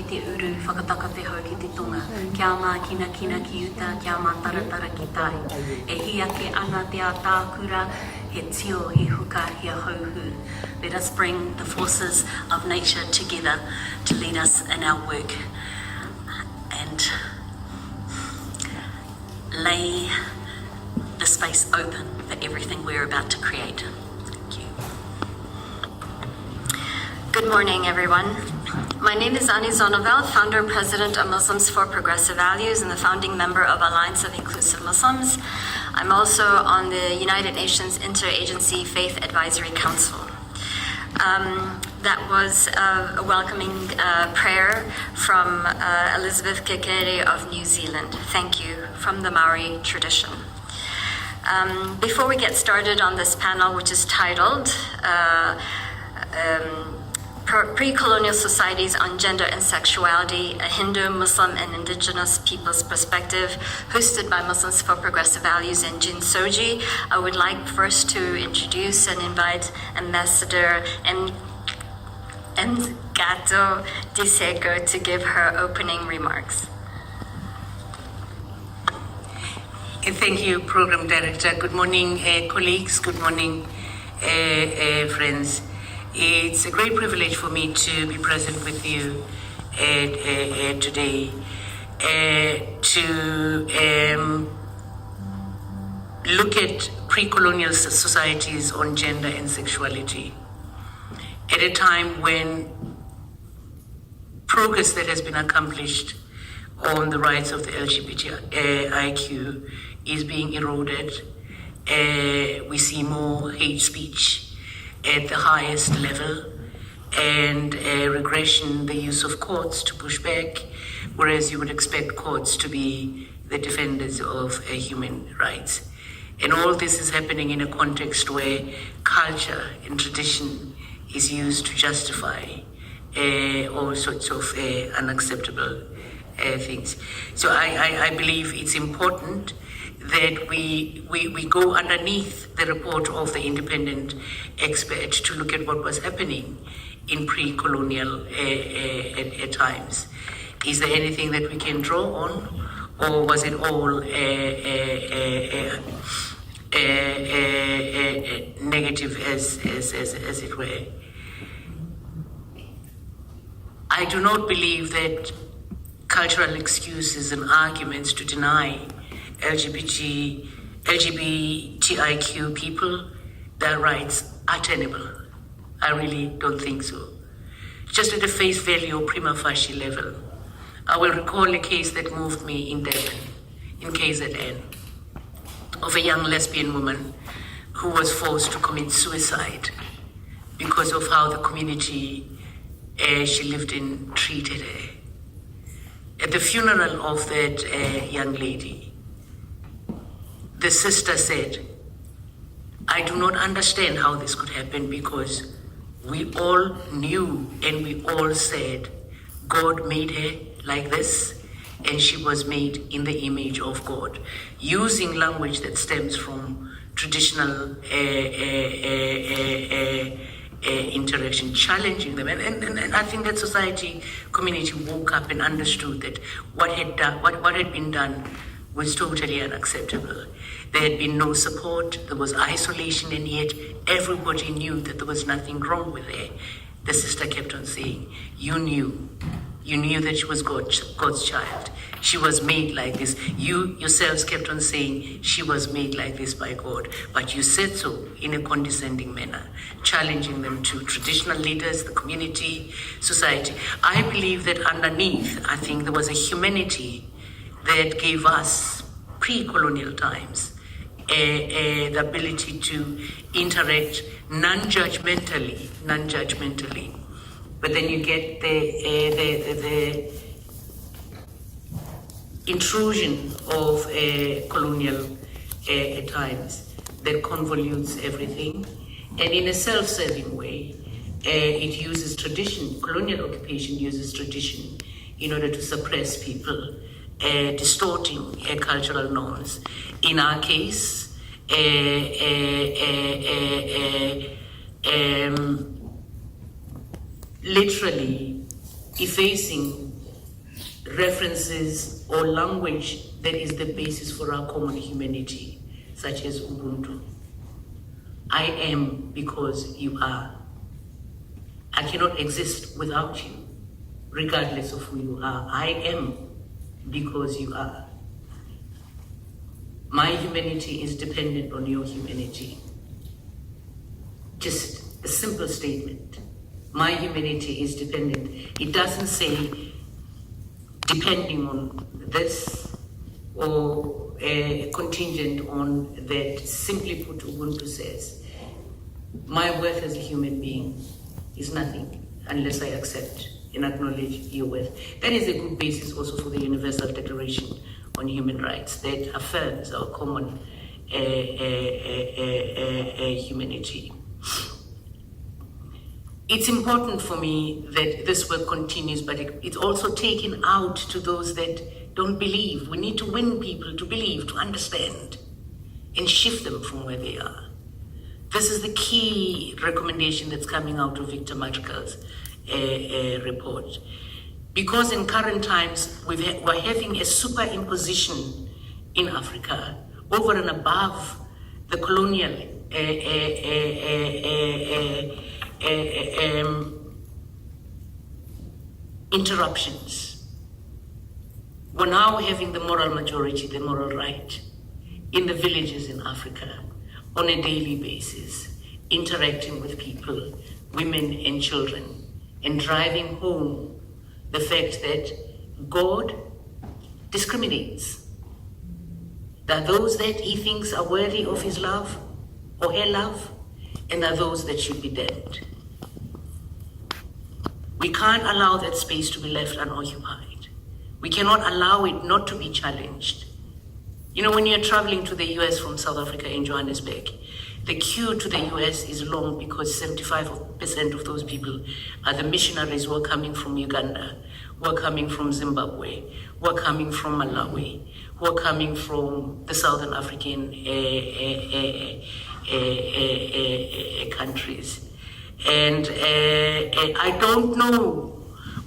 te uru whakatakateho ki te tonga. Kia mā kina kina ki uta, kia mā taratara ki tai. E hiake ana te ātākura, he tio, he huka, he hauhu. Let us bring the forces of nature together to lead us in our work and lay the space open for everything we're about to create. Thank you. Good morning, everyone. My name is Ani Zonovel, founder and president of Muslims for Progressive Values and the founding member of Alliance of Inclusive Muslims. I'm also on the United Nations Interagency Faith Advisory Council. That was a welcoming prayer from Elizabeth Kekere of New Zealand. Thank you, from the Maori tradition. Before we get started on this panel, which is titled Precolonial Societies on Gender and Sexuality, a Hindu, Muslim, and Indigenous Peoples Perspective, hosted by Muslims for Progressive Values and Jin Soji, I would like first to introduce and invite Ambassador Ngato Diseko to give her opening remarks. Thank you, Program Director. Good morning, colleagues. Good morning, friends. It's a great privilege for me to be present with you today to look at pre-colonial societies on gender and sexuality at a time when progress that has been accomplished on the rights of the LGBTIQ is being eroded. We see more hate speech at the highest level and regression, the use of courts to push back, whereas you would expect courts to be the defenders of human rights. And all this is happening in a context where culture and tradition is used to justify all sorts of unacceptable things. So I believe it's important that we go underneath the report of the independent expert to look at what was happening in pre-colonial times. Is there anything that we can draw on, or was it all negative as it were? I do not believe that cultural excuses and arguments to deny LGBTIQ people their rights are tenable. I really don't think so. Just at a face value or prima facie level, I will recall a case that moved me in Devon, in KZN, of a young lesbian woman who was forced to commit suicide because of how the community she lived in treated her. At the funeral of that young lady, the sister said, I do not understand how this could happen because we all knew and we all said God made her like this and she was made in the image of God, using language that stems from traditional interaction, challenging them. And I think that society, community woke up and understood that what had been done was totally unacceptable. There had been no support, there was isolation, and yet everybody knew that there was nothing wrong with her. The sister kept on saying, you knew that she was God's child. She was made like this. You yourselves kept on saying she was made like this by God, but you said so in a condescending manner, challenging them to traditional leaders, the community, society. I believe that underneath, I think there was a humanity that gave us pre-colonial times the ability to interact non-judgmentally. But then you get the intrusion of colonial times that convolutes everything, and in a self-serving way, it uses tradition. Colonial occupation uses tradition in order to suppress people, distorting cultural norms. In our case, literally effacing references or language that is the basis for our common humanity, such as Ubuntu. I am because you are. I cannot exist without you, regardless of who you are. I am because you are. My humanity is dependent on your humanity. Just a simple statement. My humanity is dependent. It doesn't say depending on this or contingent on that. Simply put, Ubuntu says, my worth as a human being is nothing unless I accept and acknowledge your worth. That is a good basis also for the Universal Declaration on Human Rights that affirms our common humanity. It's important for me that this work continues, but it's also taken out to those that don't believe. We need to win people to believe, to understand, and shift them from where they are. This is the key recommendation that's coming out of Victor Matrical's report. Because in current times, we're having a superimposition in Africa over and above the colonial interruptions. We're now having the moral majority, the moral right, in the villages in Africa on a daily basis, interacting with people, women and children, and driving home the fact that God discriminates. There are those that he thinks are worthy of his love or her love, and there are those that should be damned. We can't allow that space to be left unoccupied. We cannot allow it not to be challenged. You know, when you're traveling to the US from South Africa in Johannesburg, the queue to the US is long because 75% of those people are the missionaries who are coming from Uganda, who are coming from Zimbabwe, who are coming from Malawi, who are coming from the Southern African countries. And I don't know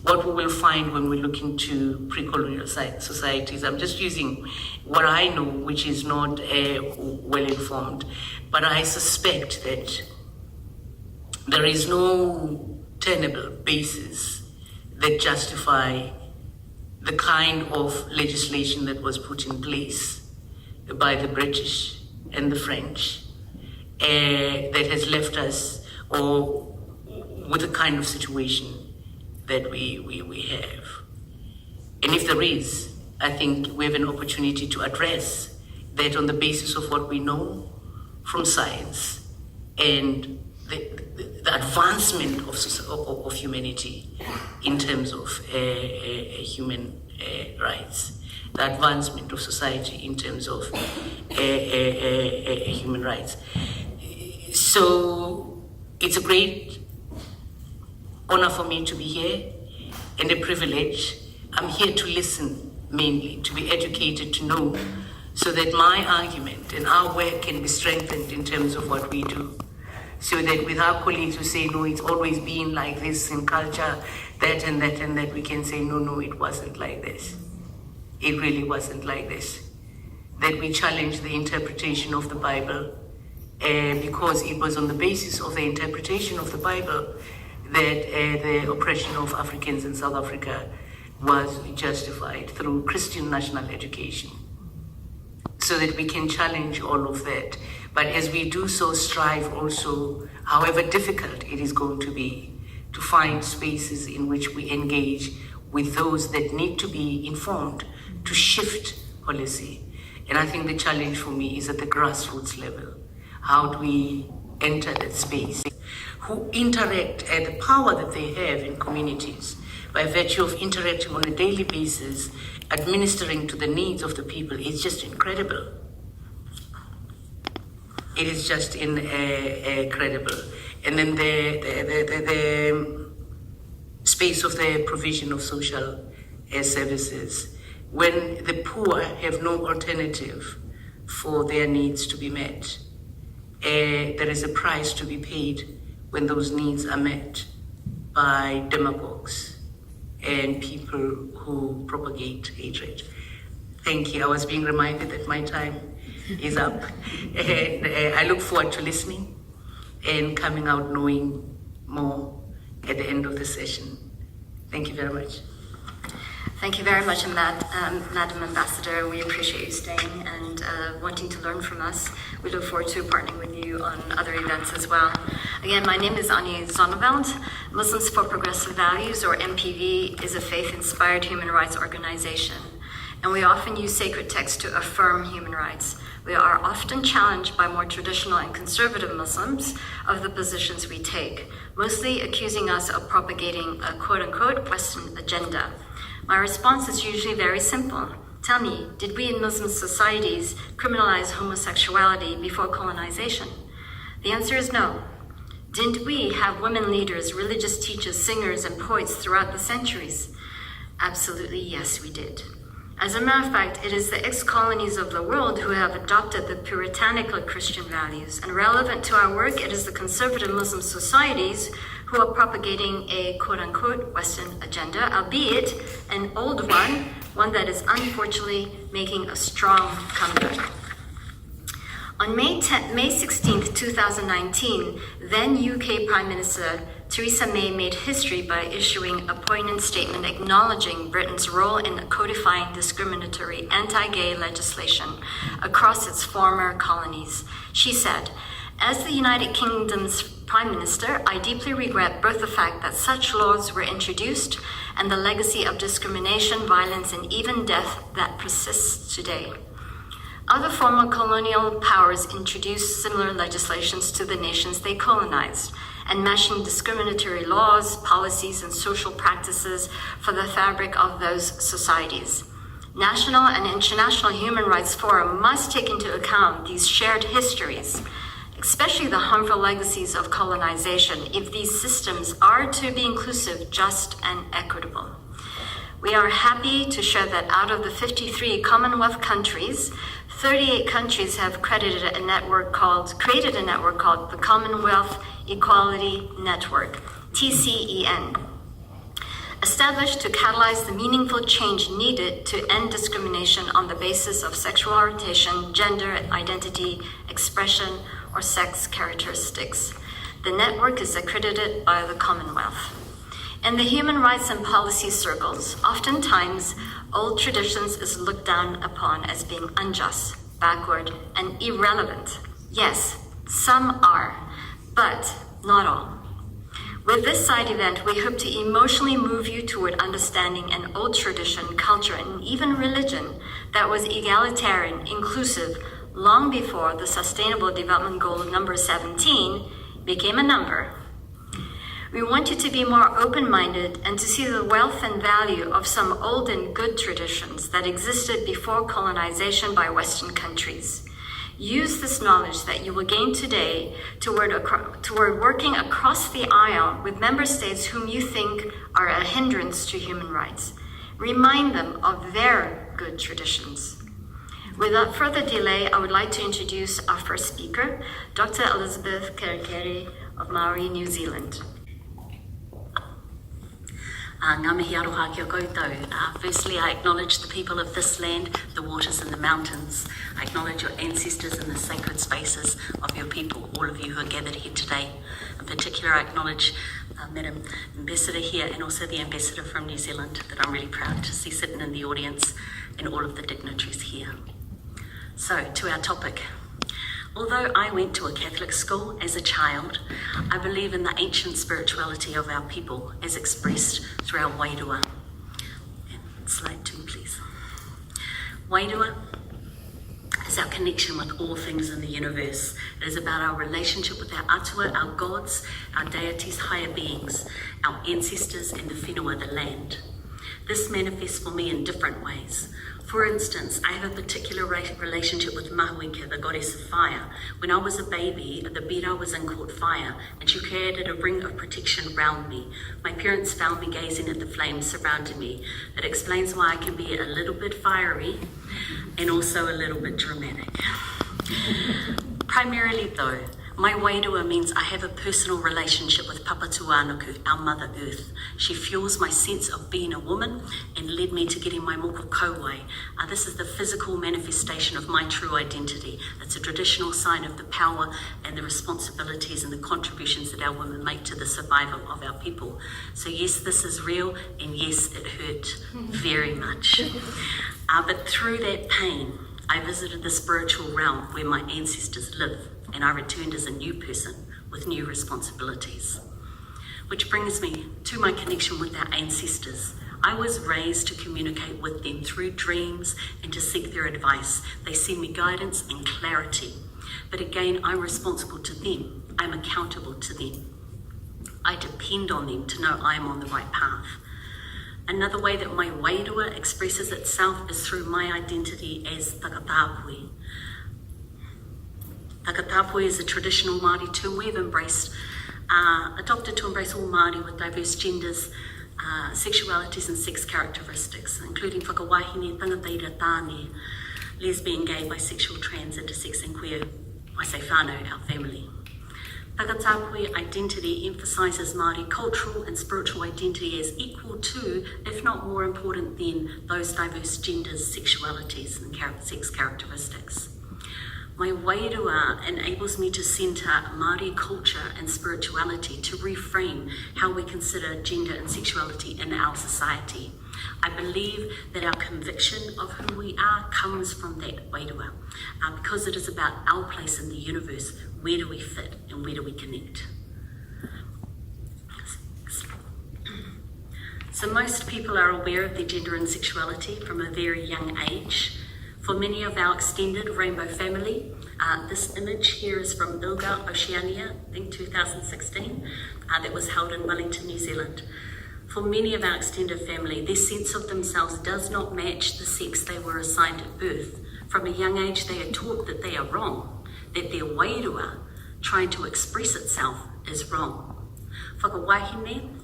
what we will find when we look into pre-colonial societies. I'm just using what I know, which is not well informed, but I suspect that there is no tenable basis that justify the kind of legislation that was put in place by the British and the French that has left us with the kind of situation that we have. And if there is, I think we have an opportunity to address that on the basis of what we know from science and the advancement of humanity in terms of human rights, the advancement of society in terms of human rights. So it's a great honor for me to be here and a privilege. I'm here to listen mainly, to be educated, to know, so that my argument and our work can be strengthened in terms of what we do. So that with our colleagues who say, no, it's always been like this in culture, that and that and that, we can say, no, it wasn't like this. It really wasn't like this. That we challenge the interpretation of the Bible because it was on the basis of the interpretation of the Bible that the oppression of Africans in South Africa was justified through Christian national education, so that we can challenge all of that. But as we do so, strive also, however difficult it is going to be, to find spaces in which we engage with those that need to be informed to shift policy. And I think the challenge for me is at the grassroots level. How do we enter that space? Who interact at the power that they have in communities by virtue of interacting on a daily basis, administering to the needs of the people, is just incredible. It is just incredible. And then the space of the provision of social services, when the poor have no alternative for their needs to be met, there is a price to be paid when those needs are met by demagogues and people who propagate hatred. Thank you. I was being reminded that my time is up. And I look forward to listening and coming out knowing more at the end of the session. Thank you very much. Thank you very much, Madam Ambassador. We appreciate you staying and wanting to learn from us. We look forward to partnering with you on other events as well. Again, my name is Annie Zonneveld. Muslims for Progressive Values, or MPV, is a faith-inspired human rights organization, and we often use sacred texts to affirm human rights. We are often challenged by more traditional and conservative Muslims of the positions we take, mostly accusing us of propagating a quote-unquote Western agenda. My response is usually very simple. Tell me, did we in Muslim societies criminalize homosexuality before colonization? The answer is no. Didn't we have women leaders, religious teachers, singers, and poets throughout the centuries? Absolutely yes, we did. As a matter of fact, it is the ex-colonies of the world who have adopted the puritanical Christian values, and relevant to our work, it is the conservative Muslim societies who are propagating a quote-unquote Western agenda, albeit an old one that is unfortunately making a strong comeback. On May 16th, 2019, then UK Prime Minister Theresa May made history by issuing a poignant statement acknowledging Britain's role in codifying discriminatory anti-gay legislation across its former colonies. She said, "As the United Kingdom's Prime Minister, I deeply regret both the fact that such laws were introduced and the legacy of discrimination, violence, and even death that persists today." Other former colonial powers introduced similar legislations to the nations they colonized, and mashing discriminatory laws, policies, and social practices for the fabric of those societies. National and international human rights forum must take into account these shared histories, especially the harmful legacies of colonization, if these systems are to be inclusive, just, and equitable. We are happy to share that out of the 53 Commonwealth countries, 38 countries have created a network called the Commonwealth Equality Network, TCEN, established to catalyze the meaningful change needed to end discrimination on the basis of sexual orientation, gender, identity, expression, or sex characteristics. The network is accredited by the Commonwealth. In the human rights and policy circles, oftentimes old traditions is looked down upon as being unjust, backward, and irrelevant. Yes, some are, but not all. With this side event, we hope to emotionally move you toward understanding an old tradition, culture, and even religion that was egalitarian, inclusive, long before the Sustainable Development Goal number 17 became a number. We want you to be more open-minded and to see the wealth and value of some old and good traditions that existed before colonization by Western countries. Use this knowledge that you will gain today toward working across the aisle with member states whom you think are a hindrance to human rights. Remind them of their good traditions. Without further delay, I would like to introduce our first speaker, Dr. Elizabeth Kerekere of Maori, New Zealand. Ngā mihi aroha kia koutou. Firstly, I acknowledge the people of this land, the waters and the mountains. I acknowledge your ancestors and the sacred spaces of your people, all of you who are gathered here today. In particular, I acknowledge Madam Ambassador here and also the Ambassador from New Zealand that I'm really proud to see sitting in the audience and all of the dignitaries here. So, to our topic. Although I went to a Catholic school as a child, I believe in the ancient spirituality of our people as expressed through our wairua. Slide 2, please. Wairua is our connection with all things in the universe. It is about our relationship with our atua, our gods, our deities, higher beings, our ancestors, and the whenua, the land. This manifests for me in different ways. For instance, I have a particular relationship with Mahuika, the goddess of fire. When I was a baby, the bed I was in caught fire, and she created a ring of protection around me. My parents found me gazing at the flames surrounding me. It explains why I can be a little bit fiery and also a little bit dramatic. Primarily though, My wairua means I have a personal relationship with Papatuānuku, our Mother Earth. She fuels my sense of being a woman and led me to getting my moko kauai. This is the physical manifestation of my true identity. It's a traditional sign of the power and the responsibilities and the contributions that our women make to the survival of our people. So yes, this is real, and yes, it hurt very much. But through that pain, I visited the spiritual realm where my ancestors live, and I returned as a new person with new responsibilities. Which brings me to my connection with our ancestors. I was raised to communicate with them through dreams and to seek their advice. They send me guidance and clarity. But again, I'm responsible to them. I'm accountable to them. I depend on them to know I am on the right path. Another way that my wairua expresses itself is through my identity as takatapui. Takatapui is a traditional Māori term we've adopted to embrace all Māori with diverse genders, sexualities and sex characteristics, including whakawahine, tangata iratane, lesbian, gay, bisexual, trans, intersex and queer, I say whānau, our family. Takatapui identity emphasises Māori cultural and spiritual identity as equal to, if not more important than, those diverse genders, sexualities and sex characteristics. My wairua enables me to centre Māori culture and spirituality, to reframe how we consider gender and sexuality in our society. I believe that our conviction of who we are comes from that wairua, because it is about our place in the universe. Where do we fit and where do we connect? So most people are aware of their gender and sexuality from a very young age. For many of our extended rainbow family, this image here is from Ilga, Oceania, I think 2016, that was held in Wellington, New Zealand. For many of our extended family, their sense of themselves does not match the sex they were assigned at birth. From a young age, they are taught that they are wrong, that their wairua, trying to express itself, is wrong. Whakawahine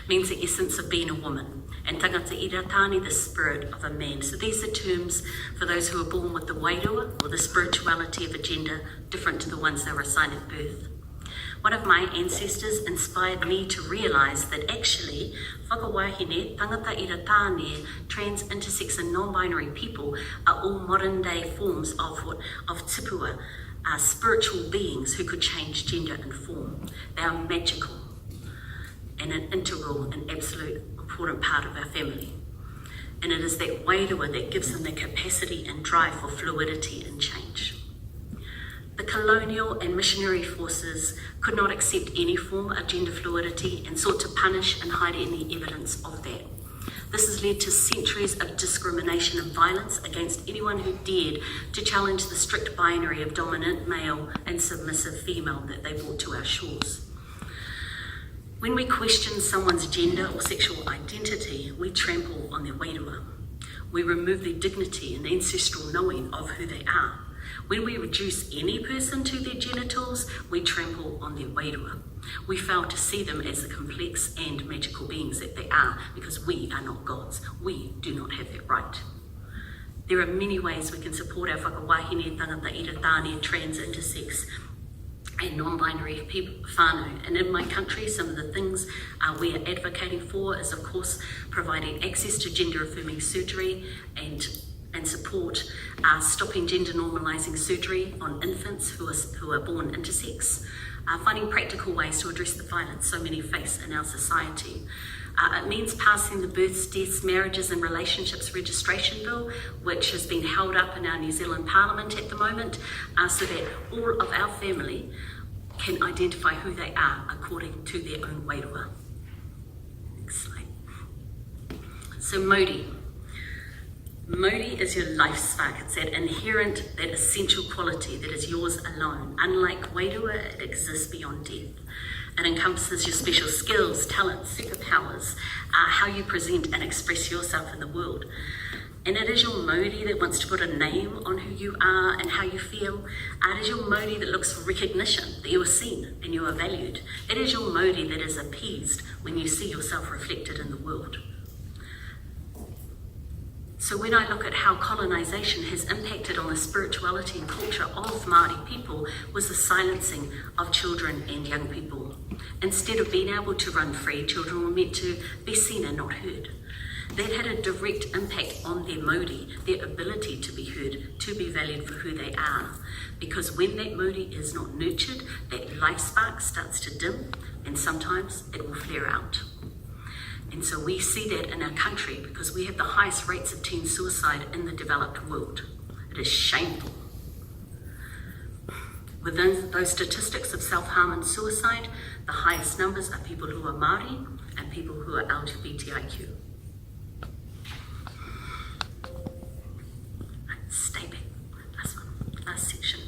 means the essence of being a woman, and tangata iratane, the spirit of a man. So these are terms for those who are born with the wairua, or the spirituality of a gender different to the ones they were assigned at birth. One of my ancestors inspired me to realise that actually whakawahine, tangata iratane, trans, intersex and non-binary people are all modern day forms of tipua, spiritual beings who could change gender and form. They are magical and an integral and absolute important part of our family. And it is that wairua that gives them the capacity and drive for fluidity and change. The colonial and missionary forces could not accept any form of gender fluidity and sought to punish and hide any evidence of that. This has led to centuries of discrimination and violence against anyone who dared to challenge the strict binary of dominant male and submissive female that they brought to our shores. When we question someone's gender or sexual identity, we trample on their wairua. We remove their dignity and ancestral knowing of who they are. When we reduce any person to their genitals, we trample on their wairua. We fail to see them as the complex and magical beings that they are, because we are not gods. We do not have that right. There are many ways we can support our whakawahine, tangata iratane, trans, intersex and non-binary people, whānau. And in my country, some of the things we are advocating for is, of course, providing access to gender-affirming surgery and support stopping gender normalising surgery on infants who are born intersex, finding practical ways to address the violence so many face in our society. It means passing the Births, Deaths, Marriages and Relationships Registration Bill, which has been held up in our New Zealand Parliament at the moment, so that all of our family can identify who they are according to their own wairua. Next slide. So Maori. Maori is your life spark. It's that inherent, that essential quality that is yours alone. Unlike wairua, it exists beyond death. It encompasses your special skills, talents, superpowers, how you present and express yourself in the world. And it is your Maori that wants to put a name on who you are and how you feel. It is your Maori that looks for recognition, that you are seen and you are valued. It is your Maori that is appeased when you see yourself reflected in the world. So when I look at how colonisation has impacted on the spirituality and culture of Māori people, was the silencing of children and young people. Instead of being able to run free, children were meant to be seen and not heard. That had a direct impact on their mauri, their ability to be heard, to be valued for who they are. Because when that mauri is not nurtured, that life spark starts to dim, and sometimes it will flare out. And so we see that in our country because we have the highest rates of teen suicide in the developed world. It is shameful. Within those statistics of self-harm and suicide, the highest numbers are people who are Māori and people who are LGBTIQ. Stay back. Last one. Last section.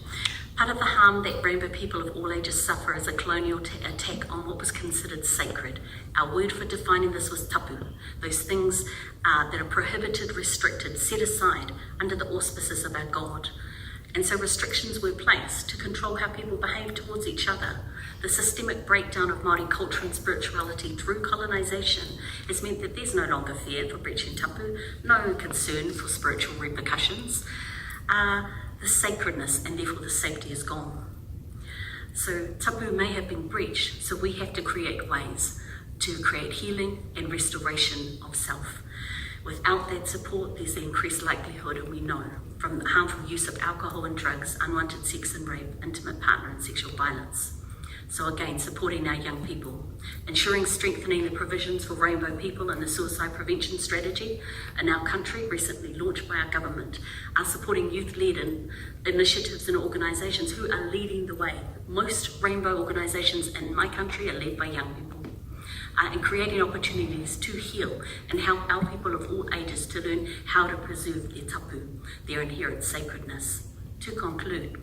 Part of the harm that rainbow people of all ages suffer is a colonial attack on what was considered sacred. Our word for defining this was tapu, those things that are prohibited, restricted, set aside under the auspices of our God. And so restrictions were placed to control how people behave towards each other. The systemic breakdown of Māori culture and spirituality through colonisation has meant that there's no longer fear for breaching tapu, no concern for spiritual repercussions. The sacredness and therefore the safety is gone. So tapu may have been breached, so we have to create ways to create healing and restoration of self. Without that support, there's the increased likelihood, and we know, from the harmful use of alcohol and drugs, unwanted sex and rape, intimate partner and sexual violence. So again, supporting our young people, ensuring strengthening the provisions for rainbow people and the suicide prevention strategy in our country, recently launched by our government, are supporting youth-led initiatives and organisations who are leading the way. Most rainbow organisations in my country are led by young people, and creating opportunities to heal and help our people of all ages to learn how to preserve their tapu, their inherent sacredness. To conclude,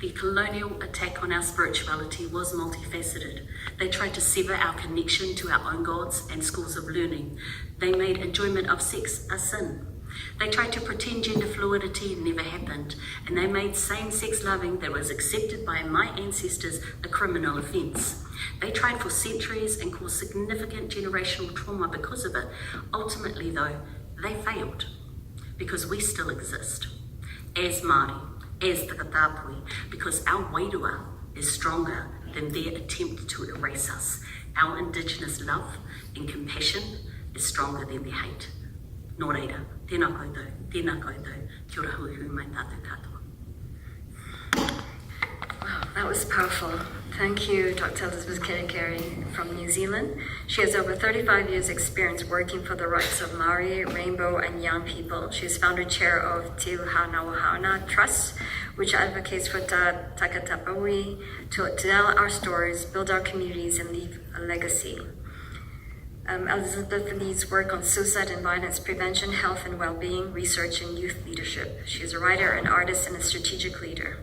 the colonial attack on our spirituality was multifaceted. They tried to sever our connection to our own gods and schools of learning. They made enjoyment of sex a sin. They tried to pretend gender fluidity never happened, and they made same-sex loving that was accepted by my ancestors a criminal offence. They tried for centuries and caused significant generational trauma because of it. Ultimately, though, they failed because we still exist as Māori, as the Katapui, because our wairua is stronger than their attempt to erase us. Our Indigenous love and compassion is stronger than their hate. Nō reira, tēnā koutou, kia ora hui hui mai tātou katoa. Wow, that was powerful. Thank you, Dr. Elizabeth Kerikeri from New Zealand. She has over 35 years' experience working for the rights of Maori, Rainbow, and young people. She is founder chair of Te Uhanauhana Trust, which advocates for Takatapaui to tell our stories, build our communities, and leave a legacy. Elizabeth leads work on suicide and violence prevention, health and well-being, research, and youth leadership. She is a writer, an artist, and a strategic leader.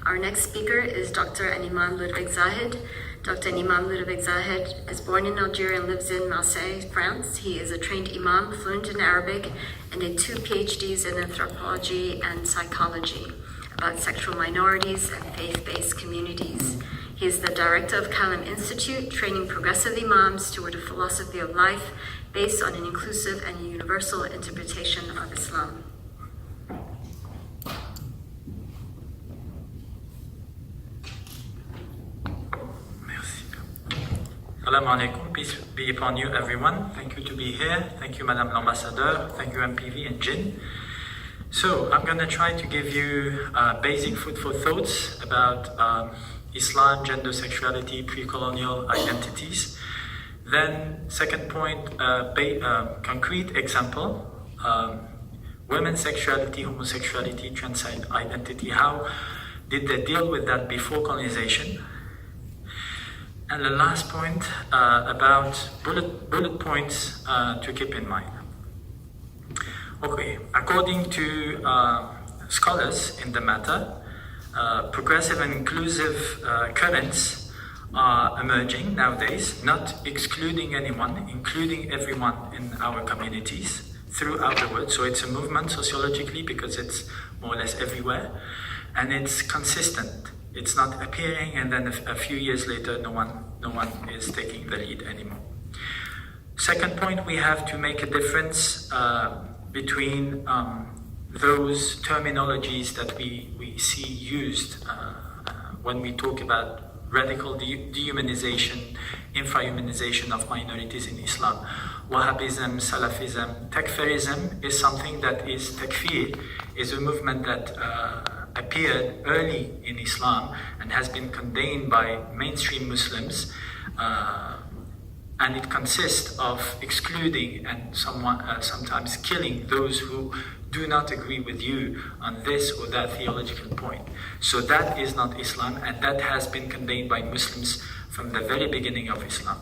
Our next speaker is Dr. Imam Ludwig Zahid. Dr. Imam Ludwig Zahid is born in Algeria and lives in Marseille, France. He is a trained imam, fluent in Arabic, and did 2 PhDs in anthropology and psychology about sexual minorities and faith-based communities. He is the director of Kalam Institute, training progressive imams toward a philosophy of life based on an inclusive and universal interpretation of Islam. Assalamu alaikum, peace be upon you everyone. Thank you to be here. Thank you Madame l'Ambassadeur. Thank you MPV and Jin. So I'm going to try to give you basic food for thoughts about Islam, gender, sexuality, pre-colonial identities. Then second point, concrete example, women's sexuality, homosexuality, trans identity. How did they deal with that before colonization? And the last point about bullet points to keep in mind. Okay, according to scholars in the matter, progressive and inclusive currents are emerging nowadays, not excluding anyone, including everyone in our communities throughout the world. So it's a movement sociologically because it's more or less everywhere, and it's consistent. It's not appearing and then a few years later no one is taking the lead anymore. Second point, we have to make a difference between those terminologies that we see used when we talk about radical dehumanization, infrahumanization of minorities in Islam. Wahhabism, Salafism, Takfirism is something that is, Takfir is a movement that appeared early in Islam and has been condemned by mainstream Muslims, and it consists of excluding and sometimes killing those who do not agree with you on this or that theological point. So that is not Islam, and that has been condemned by Muslims from the very beginning of Islam.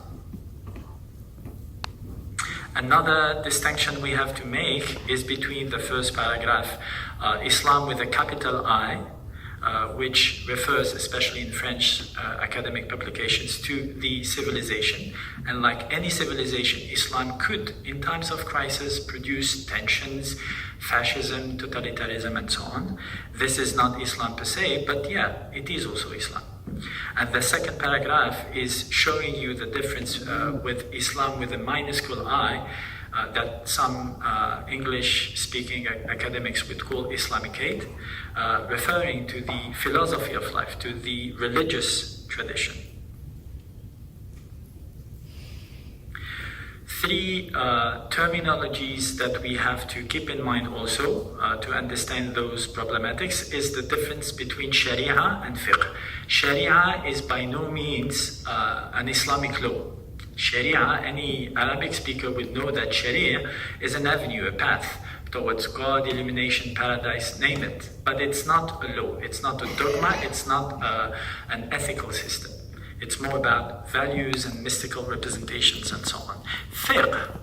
Another distinction we have to make is between the first paragraph, Islam with a capital I, which refers, especially in French academic publications, to the civilization. And like any civilization, Islam could, in times of crisis, produce tensions, fascism, totalitarianism, and so on. This is not Islam per se, but yeah, it is also Islam. And the second paragraph is showing you the difference with Islam with a minuscule I, that some English-speaking academics would call Islamicate, referring to the philosophy of life, to the religious tradition. Three terminologies that we have to keep in mind also to understand those problematics is the difference between Sharia and fiqh. Sharia is by no means an Islamic law. Sharia, any Arabic speaker would know that Sharia is an avenue, a path towards God, illumination, paradise, name it. But it's not a law, it's not a dogma, it's not an ethical system. It's more about values and mystical representations and so on. Fiqh,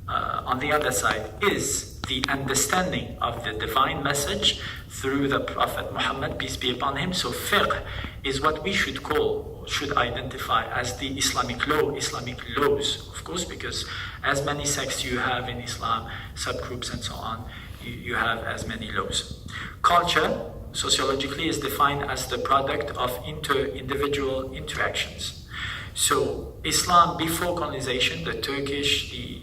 on the other side, is the understanding of the divine message through the Prophet Muhammad, peace be upon him. So fiqh is what we should call, should identify as the Islamic law, Islamic laws, of course, because as many sects you have in Islam, subgroups and so on, you have as many laws. Culture, sociologically, is defined as the product of inter-individual interactions. So Islam before colonization, the Turkish, the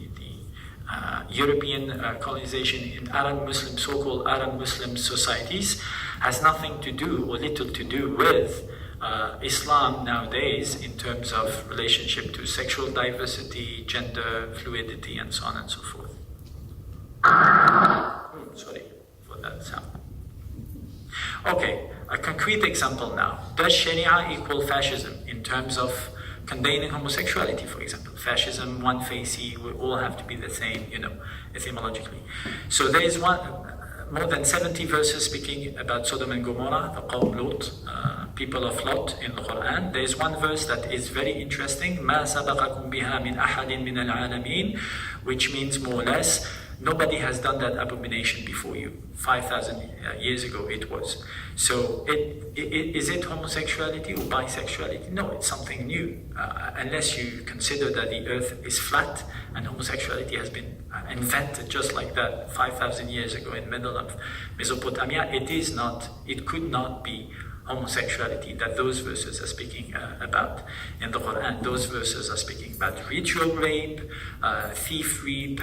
European colonization in Arab Muslim, so-called Arab Muslim societies, has nothing to do or little to do with Islam nowadays in terms of relationship to sexual diversity, gender fluidity, and so on and so forth. Sorry for that sound. Okay, a concrete example now. Does Sharia equal fascism in terms of condemning homosexuality, for example? Fascism, one facey, we all have to be the same, etymologically. So there is more than 70 verses speaking about Sodom and Gomorrah, the Qawm Lut, people of Lot in the Quran. There is one verse that is very interesting, مَا سَبَقَكُمْ بِهَا مِنْ أَحَدٍ مِنَ الْعَالَمِينَ, which means more or less, nobody has done that abomination before you. 5,000 years ago it was. So is it homosexuality or bisexuality? No, it's something new. Unless you consider that the earth is flat and homosexuality has been invented just like that 5,000 years ago in the middle of Mesopotamia, it could not be homosexuality that those verses are speaking about in the Quran. Those verses are speaking about ritual rape, thievery,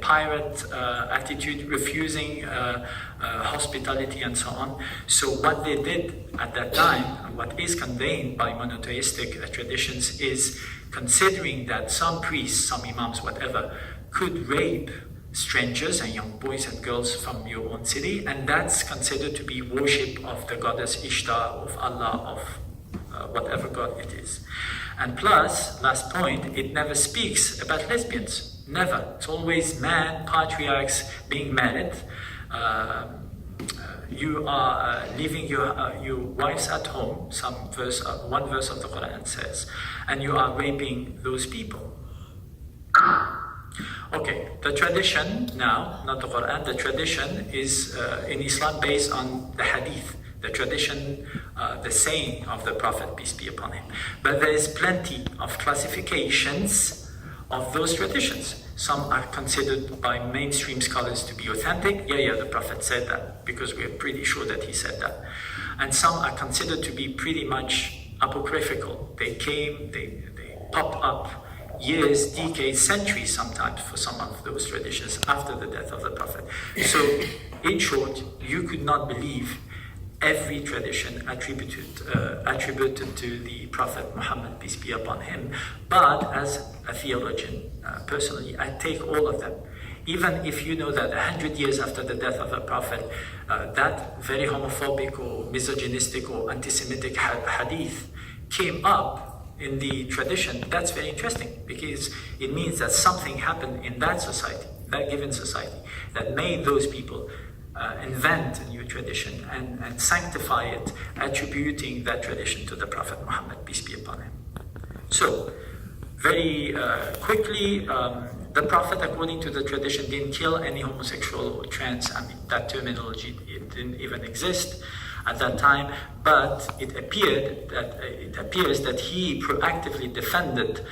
pirate attitude, refusing hospitality, and so on. So what they did at that time, what is condemned by monotheistic traditions, is considering that some priests, some imams, whatever, could rape strangers and young boys and girls from your own city, and that's considered to be worship of the goddess Ishtar, of Allah, of whatever god it is. And plus, last point, it never speaks about lesbians. Never. It's always man, patriarchs being married. You are leaving your wives at home, one verse of the Quran says, and you are raping those people. Okay, the tradition now, not the Quran, the tradition is in Islam based on the hadith, the tradition, the saying of the Prophet, peace be upon him. But there is plenty of classifications of those traditions. Some are considered by mainstream scholars to be authentic. Yeah, the Prophet said that, because we're pretty sure that he said that. And some are considered to be pretty much apocryphal. They popped up years, decades, centuries sometimes for some of those traditions after the death of the Prophet. So, in short, you could not believe every tradition attributed to the Prophet Muhammad, peace be upon him. But as a theologian, personally, I take all of them. Even if you know that 100 years after the death of the Prophet, that very homophobic or misogynistic or anti-Semitic hadith came up in the tradition, that's very interesting, because it means that something happened in that society, that given society, that made those people invent a new tradition and sanctify it, attributing that tradition to the Prophet Muhammad, peace be upon him. So, very quickly, the Prophet, according to the tradition, didn't kill any homosexual or trans. I mean, that terminology, it didn't even exist at that time, but it appears that he proactively defended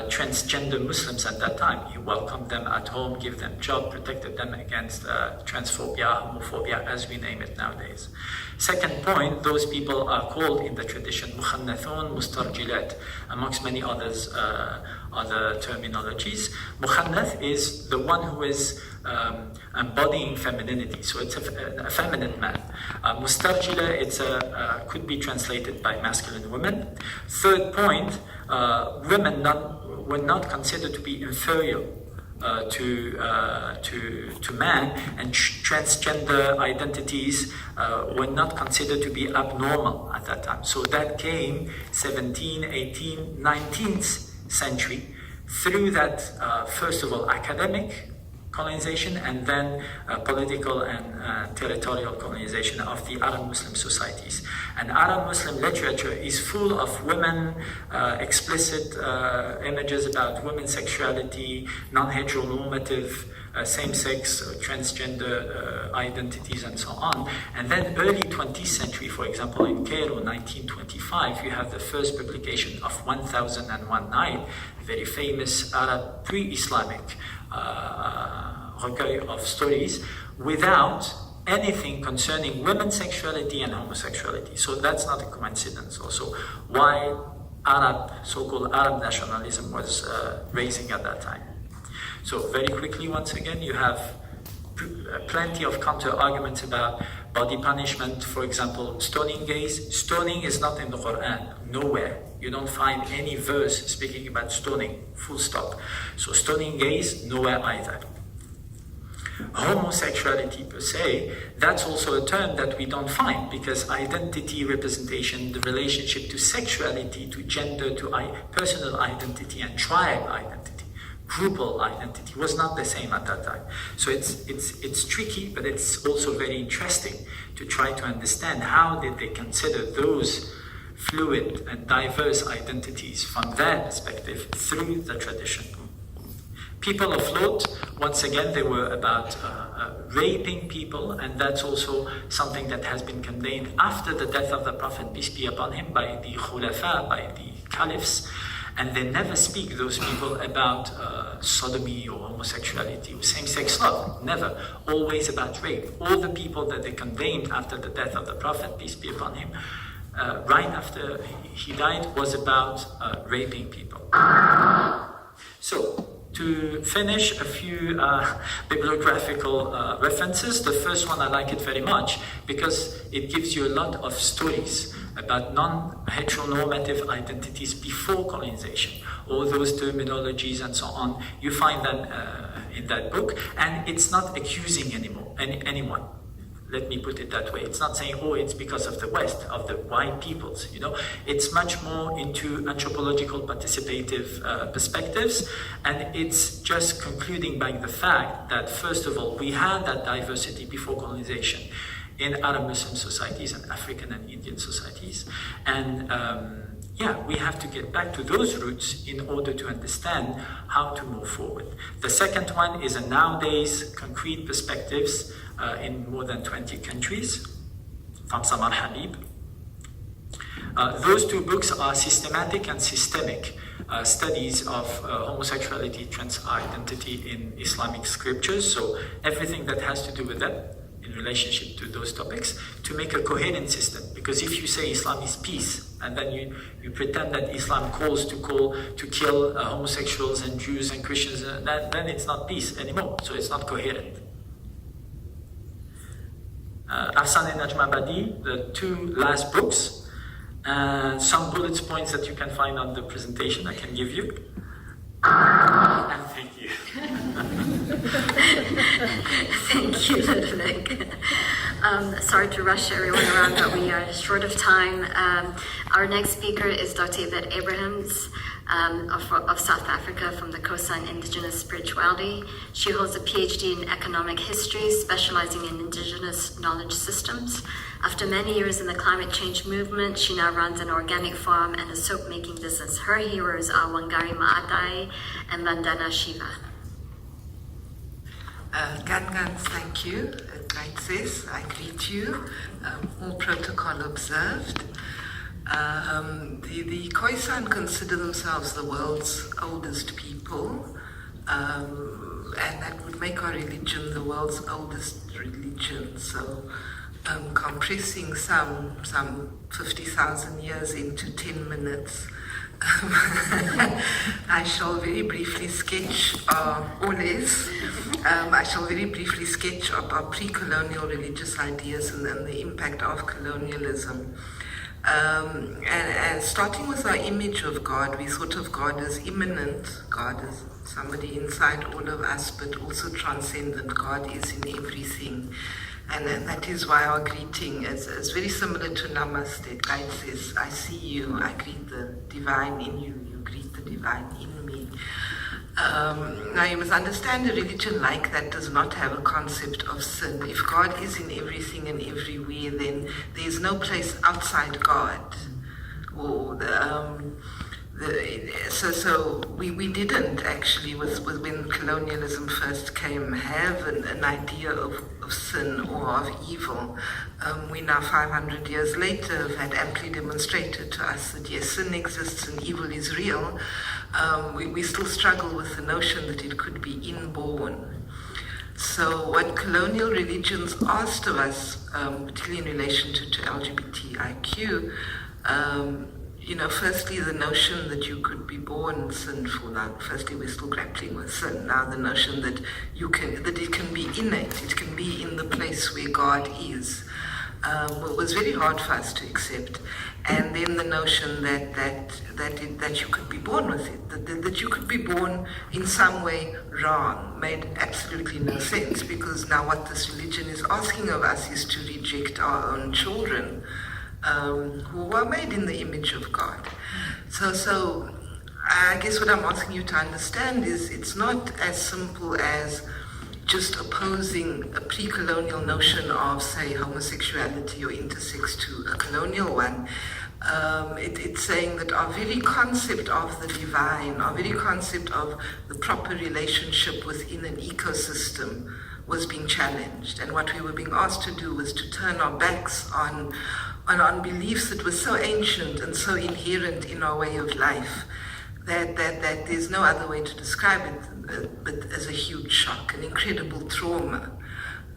transgender Muslims at that time. He welcomed them at home, gave them jobs, protected them against transphobia, homophobia, as we name it nowadays. Second point, those people are called in the tradition mukhannathun, mustarjilat, amongst many others, other terminologies. Mukhannath is the one who is embodying femininity, so it's a feminine man. Mustarjila, it's could be translated by masculine women. Third point, women were not considered to be inferior to man, and transgender identities were not considered to be abnormal at that time. So that came 17th, 18th, 19th century through that, first of all, academic colonization, and then political and territorial colonization of the Arab Muslim societies. And Arab Muslim literature is full of women, explicit images about women's sexuality, non-heteronormative, same-sex, transgender identities, and so on. And then early 20th century, for example, in Cairo, 1925, you have the first publication of 1001 Night, very famous Arab pre-Islamic recueil of stories, without anything concerning women's sexuality and homosexuality. So that's not a coincidence also why Arab, so-called Arab nationalism was raising at that time. So very quickly, once again, you have plenty of counter-arguments about body punishment. For example, stoning gays. Stoning is not in the Quran, nowhere. You don't find any verse speaking about stoning, full stop. So stoning gays, nowhere either. Homosexuality per se, that's also a term that we don't find, because identity representation, the relationship to sexuality, to gender, to personal identity and tribe identity, groupal identity was not the same at that time. So it's tricky, but it's also very interesting to try to understand how did they consider those fluid and diverse identities from their perspective through the tradition. People of Lot, once again, they were about raping people, and that's also something that has been condemned after the death of the Prophet, peace be upon him, by the khulafa, by the caliphs, and they never speak, those people, about sodomy or homosexuality or same-sex love, never, always about rape. All the people that they condemned after the death of the Prophet, peace be upon him, right after he died, was about raping people. So, to finish, a few bibliographical references. The first one, I like it very much because it gives you a lot of stories about non-heteronormative identities before colonization. All those terminologies and so on, you find that in that book, and it's not accusing anyone. Let me put it that way. It's not saying, oh, it's because of the West, of the white peoples, you know. It's much more into anthropological participative perspectives, and it's just concluding by the fact that, first of all, we had that diversity before colonization in Arab Muslim societies and African and Indian societies. And we have to get back to those roots in order to understand how to move forward. The second one is a nowadays concrete perspectives in more than 20 countries, from Samar Habib. Those two books are systematic and systemic studies of homosexuality, trans identity in Islamic scriptures, so everything that has to do with that in relationship to those topics, to make a coherent system. Because if you say Islam is peace, And then you pretend that Islam calls to kill homosexuals and Jews and Christians, then it's not peace anymore, so it's not coherent. Arsane Najmabadi, the two last books, some bullet points that you can find on the presentation I can give you. And thank you. Thank you, Ludwig. Sorry to rush everyone around, but we are short of time. Our next speaker is Dr. Yvette Abrahams of South Africa from the Khoisan Indigenous Spirituality. She holds a PhD in economic history, specializing in indigenous knowledge systems. After many years in the climate change movement, she now runs an organic farm and a soap-making business. Her heroes are Wangari Maatai and Vandana Shiva. Gangans, thank you. Great sis, I greet you. All protocol observed. The Khoisan consider themselves the world's oldest people, and that would make our religion the world's oldest religion. So, compressing some 50,000 years into 10 minutes. I shall very briefly sketch, or less, I shall very briefly sketch our pre-colonial religious ideas and the impact of colonialism. And starting with our image of God, we thought of God as immanent, God as somebody inside all of us, but also transcendent. God is in everything. And that is why our greeting is very similar to Namaste. God says, I see you, I greet the divine in you, you greet the divine in me. Now you must understand a religion like that does not have a concept of sin. If God is in everything and everywhere, then there is no place outside God. Or so we didn't actually, with when colonialism first came, have an idea of sin or of evil. We now 500 years later have had amply demonstrated to us that yes, sin exists and evil is real. We still struggle with the notion that it could be inborn. So what colonial religions asked of us, particularly in relation to LGBTIQ, firstly the notion that you could be born sinful. Now, firstly, we're still grappling with sin. Now, the notion that it can be innate, it can be in the place where God is, was very hard for us to accept. And then the notion that you could be born with it, that you could be born in some way wrong, made absolutely no sense, because now what this religion is asking of us is to reject our own children, who are made in the image of God. So I guess what I'm asking you to understand is it's not as simple as just opposing a pre-colonial notion of, say, homosexuality or intersex to a colonial one. It's saying that our very concept of the divine, our very concept of the proper relationship within an ecosystem was being challenged. And what we were being asked to do was to turn our backs on beliefs that were so ancient and so inherent in our way of life that there's no other way to describe it but as a huge shock, an incredible trauma.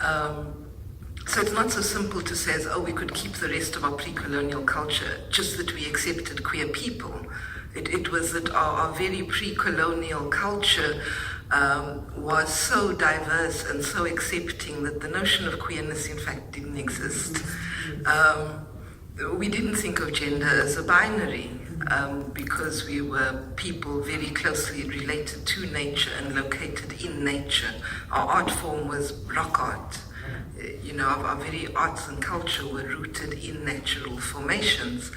So it's not so simple to say, we could keep the rest of our pre-colonial culture, just that we accepted queer people. It was that our very pre-colonial culture was so diverse and so accepting that the notion of queerness, in fact, didn't exist. We didn't think of gender as a binary because we were people very closely related to nature and located in nature. Our art form was rock art. Our very arts and culture were rooted in natural formations.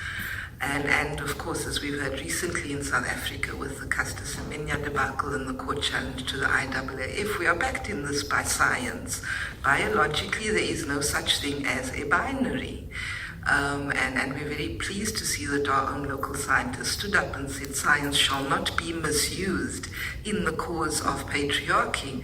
And of course, as we've heard recently in South Africa with the Caster Semenya debacle and the court challenge to the IAAF, we are backed in this by science. Biologically, there is no such thing as a binary. And we're very pleased to see that our own local scientists stood up and said science shall not be misused in the cause of patriarchy.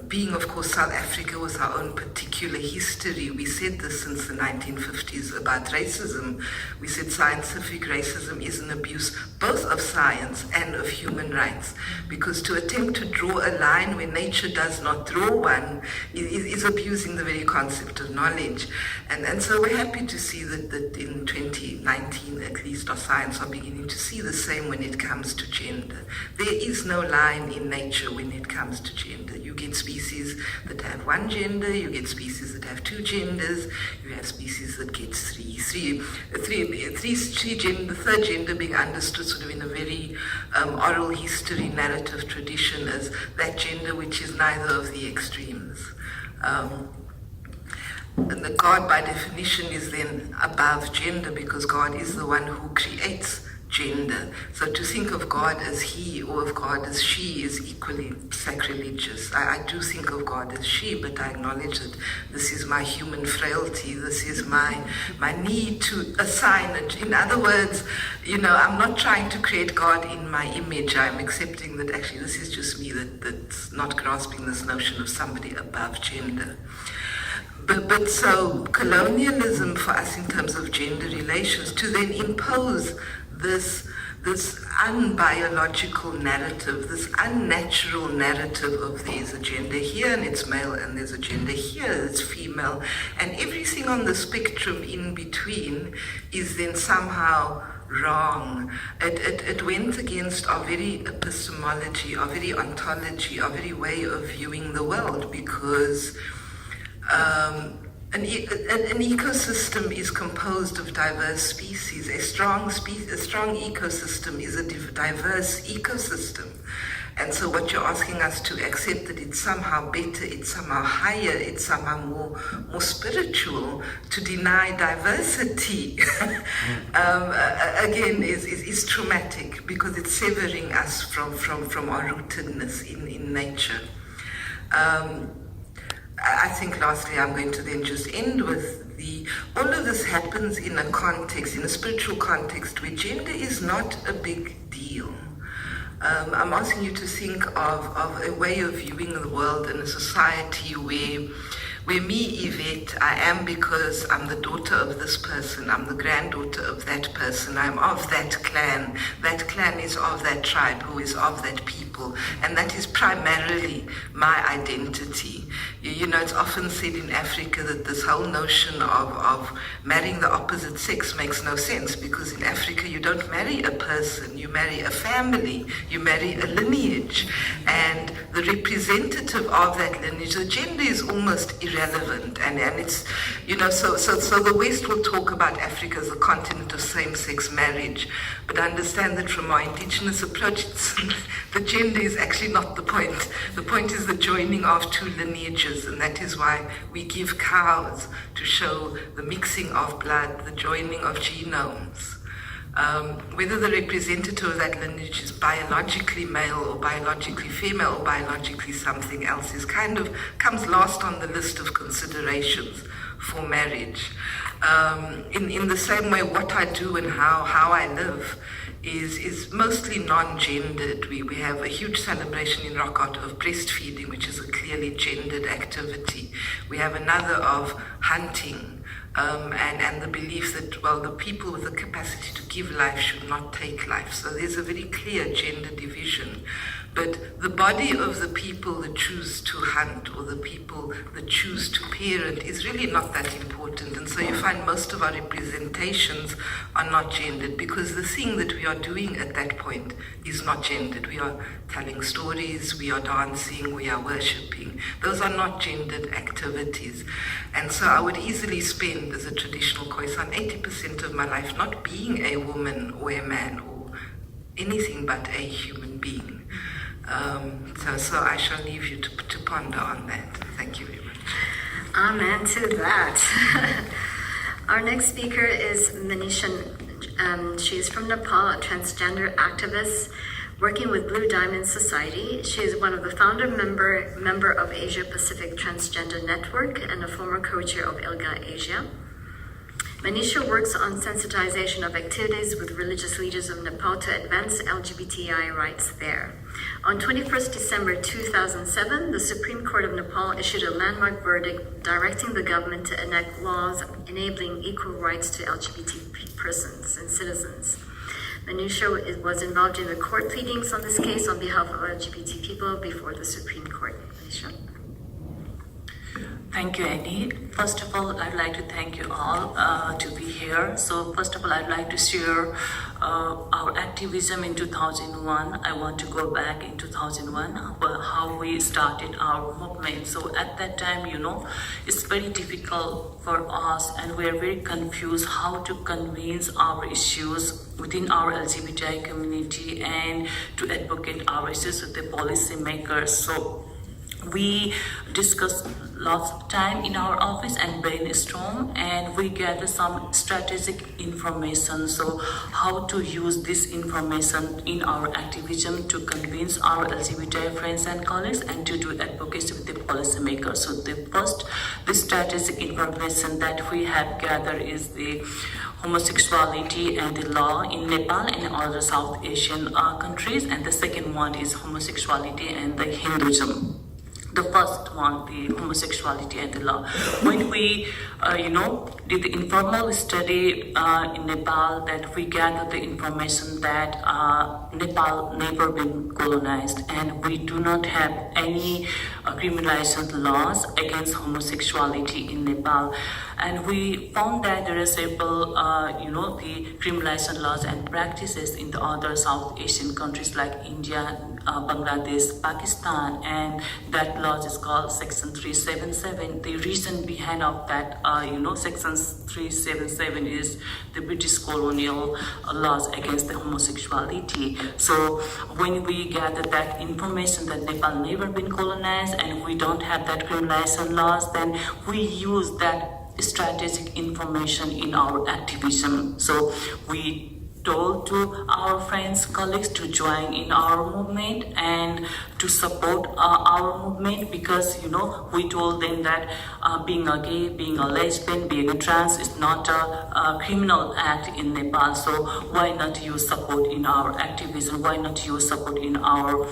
Being, of course, South Africa was our own particular history. We said this since the 1950s about racism. We said scientific racism is an abuse both of science and of human rights, because to attempt to draw a line where nature does not draw one is abusing the very concept of knowledge. And so we're happy to see that in 2019, at least, our science are beginning to see the same when it comes to gender. There is no line in nature when it comes to gender. You get species that have one gender, you get species that have two genders, you have species that get three gender, the third gender being understood sort of in a very oral history narrative tradition as that gender which is neither of the extremes. And the God, by definition, is then above gender, because God is the one who creates gender. So to think of God as he or of God as she is equally sacrilegious. I do think of God as she, but I acknowledge that this is my human frailty. This is my need to assign it. In other words, I'm not trying to create God in my image. I'm accepting that actually this is just me that's not grasping this notion of somebody above gender. But so colonialism for us in terms of gender relations, to then impose this unbiological narrative, this unnatural narrative of there's a gender here and it's male and there's a gender here, it's female, and everything on the spectrum in between is then somehow wrong. It went against our very epistemology, our very ontology, our very way of viewing the world, because an ecosystem is composed of diverse species. A strong ecosystem is a diverse ecosystem. And so what you're asking us to accept, that it's somehow better, it's somehow higher, it's somehow more spiritual, to deny diversity, again, is traumatic, because it's severing us from our rootedness in nature. I think lastly I'm going to then just end with all of this happens in a context, in a spiritual context, where gender is not a big deal. I'm asking you to think of a way of viewing the world in a society where me, Yvette, I am because I'm the daughter of this person, I'm the granddaughter of that person, I'm of that clan is of that tribe, who is of that people, and that is primarily my identity. It's often said in Africa that this whole notion of marrying the opposite sex makes no sense, because in Africa you don't marry a person, you marry a family, you marry a lineage, and the representative of that lineage, the gender is almost irrelevant, and it's, so the West will talk about Africa as a continent of same-sex marriage, but understand that from our indigenous approach, the gender is actually not the point. The point is the joining of two lineages, and that is why we give cows to show the mixing of blood, the joining of genomes. Whether the representative of that lineage is biologically male or biologically female or biologically something else comes last on the list of considerations for marriage. In the same way, what I do and how I live is mostly non-gendered. We have a huge celebration in rock art of breastfeeding, which is a clearly gendered activity. We have another of hunting, and the belief that, the people with the capacity to give life should not take life. So there's a very clear gender division. But the body of the people that choose to hunt or the people that choose to parent is really not that important. And so you find most of our representations are not gendered, because the thing that we are doing at that point is not gendered. We are telling stories, we are dancing, we are worshipping. Those are not gendered activities. And so I would easily spend, as a traditional Khoisan, 80% of my life not being a woman or a man or anything but a human being. So I shall leave you to ponder on that. Thank you very much. Amen to that. Our next speaker is Manisha. She's from Nepal, a transgender activist working with Blue Diamond Society. She is one of the founder member of Asia Pacific Transgender Network and a former co-chair of ILGA Asia. Manisha works on sensitization of activities with religious leaders of Nepal to advance LGBTI rights there. On 21st December 2007, the Supreme Court of Nepal issued a landmark verdict directing the government to enact laws enabling equal rights to LGBT persons and citizens. Manusha was involved in the court pleadings on this case on behalf of LGBT people before the Supreme Court. Manisha. Thank you, Annie. First of all, I'd like to thank you all to be here. So first of all, I'd like to share our activism in 2001. I want to go back in 2001, how we started our movement. So at that time, it's very difficult for us and we're very confused how to convince our issues within our LGBTI community and to advocate our issues with the policy makers. So we discussed lots of time in our office and brainstorm, and we gather some strategic information. So how to use this information in our activism to convince our LGBTI friends and colleagues and to do advocacy with the policymakers. So the strategic information that we have gathered is the homosexuality and the law in Nepal and other South Asian countries, and the second one is homosexuality and the Hinduism. The first one, the homosexuality and the law. When we, did the informal study in Nepal, that we gathered the information that Nepal never been colonized and we do not have any criminalization laws against homosexuality in Nepal. And we found that there are several, the criminalization laws and practices in the other South Asian countries like India, Bangladesh, Pakistan, and that law is called Section 377. The reason behind of that, Section 377 is the British colonial laws against the homosexuality. So when we gathered that information that Nepal never been colonized and we don't have that criminalization laws, then we use that strategic information in our activism. So we told to our friends, colleagues to join in our movement and to support our movement because, we told them that being a gay, being a lesbian, being a trans is not a criminal act in Nepal. So why not use support in our activism? Why not use support in our,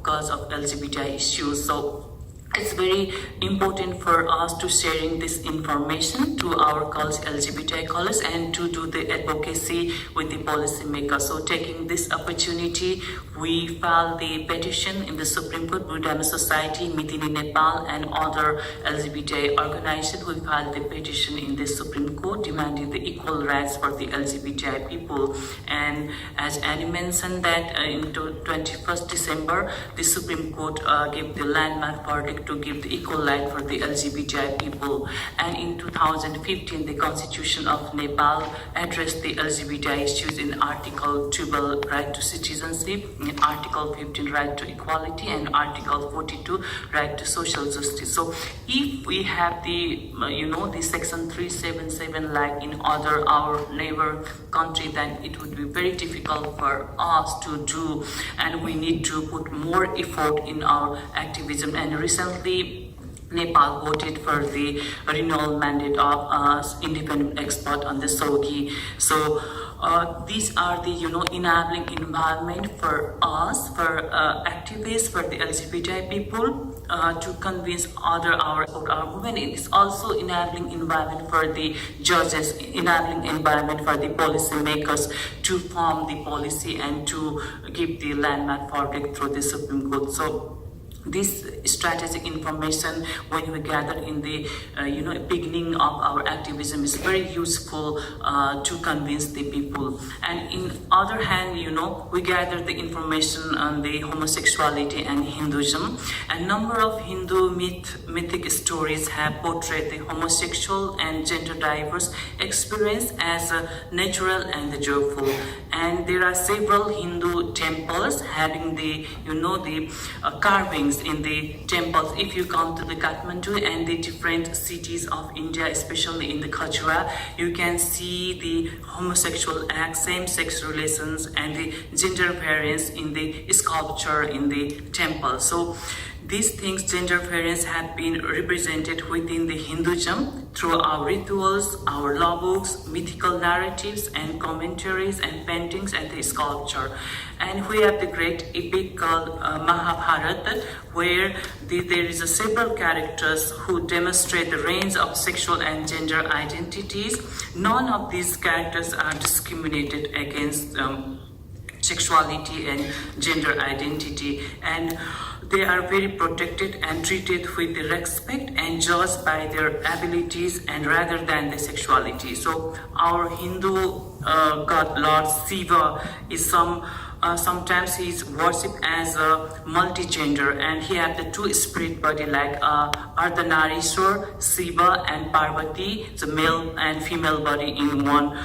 cause of LGBTI issues? So it's very important for us to sharing this information to our LGBTI colleagues and to do the advocacy with the policymakers. So taking this opportunity, we filed the petition in the Supreme Court, Buddha Society, Mitini Nepal, and other LGBTI organizations. We filed the petition in the Supreme Court demanding the equal rights for the LGBTI people. And as Annie mentioned that in 21st December, the Supreme Court gave the landmark verdict to give the equal right for the LGBTI people. And in 2015, the Constitution of Nepal addressed the LGBTI issues in Article 12, right to citizenship, in Article 15, right to equality, and Article 42, right to social justice. So if we have the, the Section 377 like in our neighbor country, then it would be very difficult for us to do, and we need to put more effort in our activism. And recently, Nepal voted for the renewal mandate of independent expert on the SOGI. So these are the enabling environment for us, for activists, for the LGBTI people to convince our movement. It is also enabling environment for the judges, enabling environment for the policymakers to form the policy and to give the landmark verdict through the Supreme Court. So this strategic information, when we gather in the beginning of our activism, is very useful to convince the people. And in other hand, we gather the information on the homosexuality and Hinduism. A number of Hindu mythic stories have portrayed the homosexual and gender diverse experience as natural and joyful. And there are several Hindu temples having the carvings in the temples. If you come to the Kathmandu and the different cities of India, especially in the Khajura, you can see the homosexual acts, same-sex relations, and the gender variance in the sculpture in the temple. So these things, gender variance, have been represented within the Hinduism through our rituals, our law books, mythical narratives and commentaries and paintings and the sculpture. And we have the great epic called Mahabharata, where there is several characters who demonstrate the range of sexual and gender identities. None of these characters are discriminated against sexuality and gender identity, and they are very protected and treated with the respect and judged by their abilities and rather than the sexuality. So our Hindu god Lord Shiva is sometimes he is worshipped as a multi-gender, and he have the two spirit body like Ardhanarishwar, Shiva and Parvati, the male and female body in one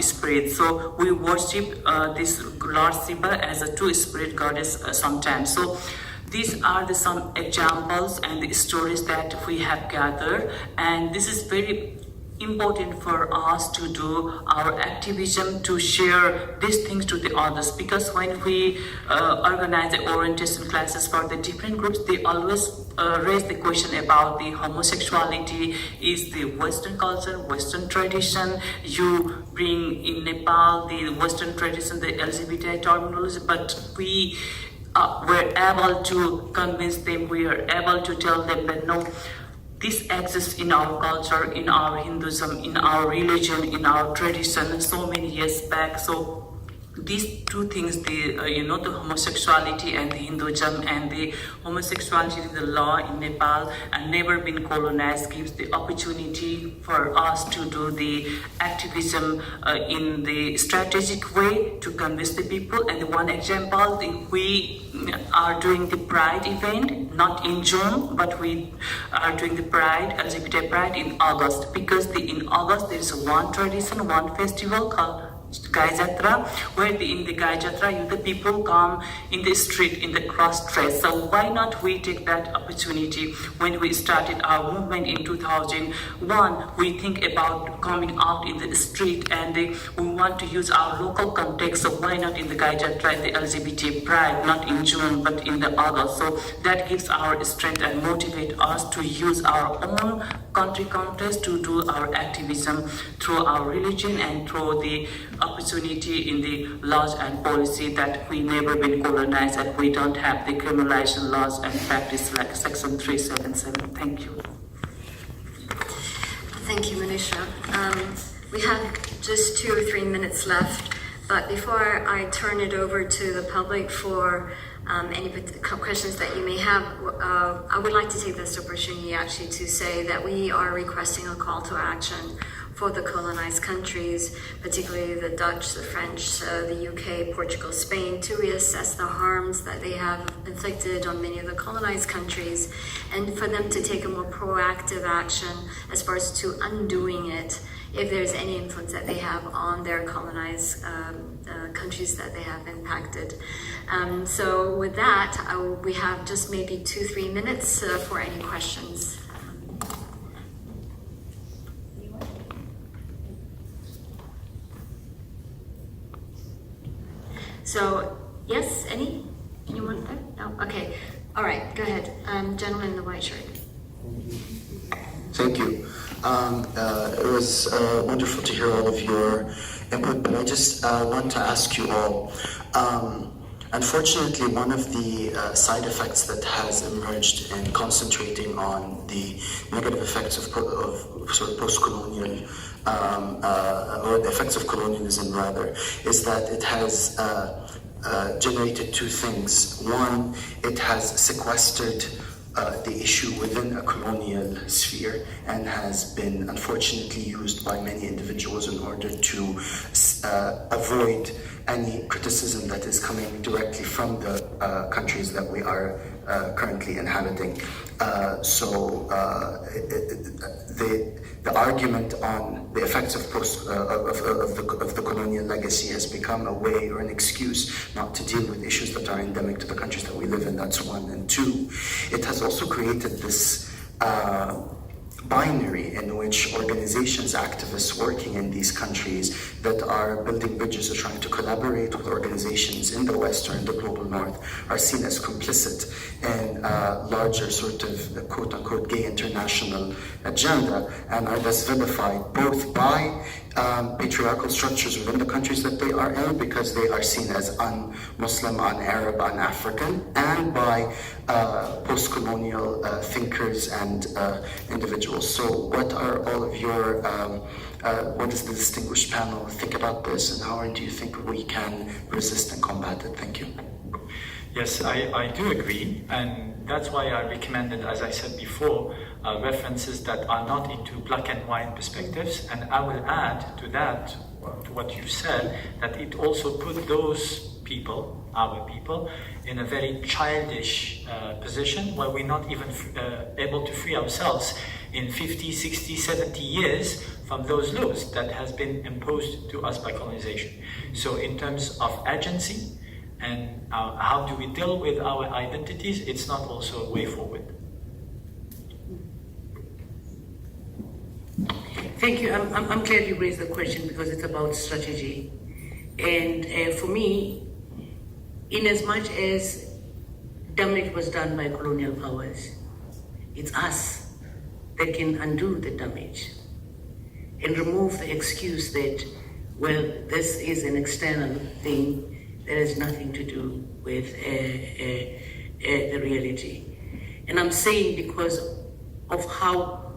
spirit. So we worship this Lord Shiva as a two spirit goddess sometimes. So these are some examples and the stories that we have gathered, and this is very important for us to do our activism, to share these things to the others, because when we organize the orientation classes for the different groups, they always raise the question about the homosexuality is the Western culture, Western tradition. You bring in Nepal the Western tradition, the LGBT terminology, but we were able to convince them, we are able to tell them that no, this exists in our culture, in our Hinduism, in our religion, in our tradition so many years back. So these two things, the the homosexuality and the Hinduism, and the homosexuality, the law in Nepal and never been colonized, gives the opportunity for us to do the activism in the strategic way to convince the people. And one example, we are doing the Pride event, not in June, but we are doing the Pride, LGBT Pride in August, because in August there is one tradition, one festival called Gai Jatra, where in the Gai Jatra, the people come in the street in the cross dress. So why not we take that opportunity? When we started our movement in 2001, we think about coming out in the street, and we want to use our local context. So why not in the Gai Jatra, the LGBT Pride, not in June but in the August? So that gives our strength and motivate us to use our own country context to do our activism through our religion and through the opportunity in the laws and policy that we never been colonized and we don't have the criminalization laws and practice like Section 377. Thank you. Thank you, Manisha. We have just 2 or 3 minutes left, but before I turn it over to the public for any questions that you may have, I would like to take this opportunity actually to say that we are requesting a call to action for the colonized countries, particularly the Dutch, the French, the UK, Portugal, Spain, to reassess the harms that they have inflicted on many of the colonized countries, and for them to take a more proactive action as far as to undoing it, if there's any influence that they have on their colonized countries that they have impacted. So with that, we have just maybe 2-3 minutes for any questions. So, yes, anyone there? No? Okay. All right, go ahead. Gentleman in the white shirt. Thank you. It was wonderful to hear all of your input, but I just want to ask you all, unfortunately, one of the side effects that has emerged in concentrating on the negative effects of sort of post-colonial, or the effects of colonialism rather, is that it has generated two things. One, it has sequestered the issue within a colonial sphere and has been unfortunately used by many individuals in order to avoid any criticism that is coming directly from the countries that we are currently inhabiting. The argument on the effects of the colonial legacy has become a way or an excuse not to deal with issues that are endemic to the countries that we live in. That's one. And two, it has also created this binary in which organizations, activists working in these countries that are building bridges or trying to collaborate with organizations in the West or in the global North are seen as complicit in a larger sort of quote-unquote gay international agenda, and are thus vilified both by patriarchal structures within the countries that they are in, because they are seen as un-Muslim, un-Arab, un-African, and by post-colonial thinkers and individuals. So what are all of your, what does the distinguished panel think about this, and how do you think we can resist and combat it? Thank you. Yes, I do agree, and that's why I recommended, as I said before, references that are not into black and white perspectives, and I will add to that, to what you said, that it also put those people, our people, in a very childish position where we're not even able to free ourselves in 50, 60, 70 years from those laws that has been imposed to us by colonization. So in terms of agency, and how do we deal with our identities, it's not also a way forward. Thank you. I'm glad you raised the question, because it's about strategy. And for me, in as much as damage was done by colonial powers, it's us that can undo the damage and remove the excuse that, well, this is an external thing that has nothing to do with the reality. And I'm saying because of how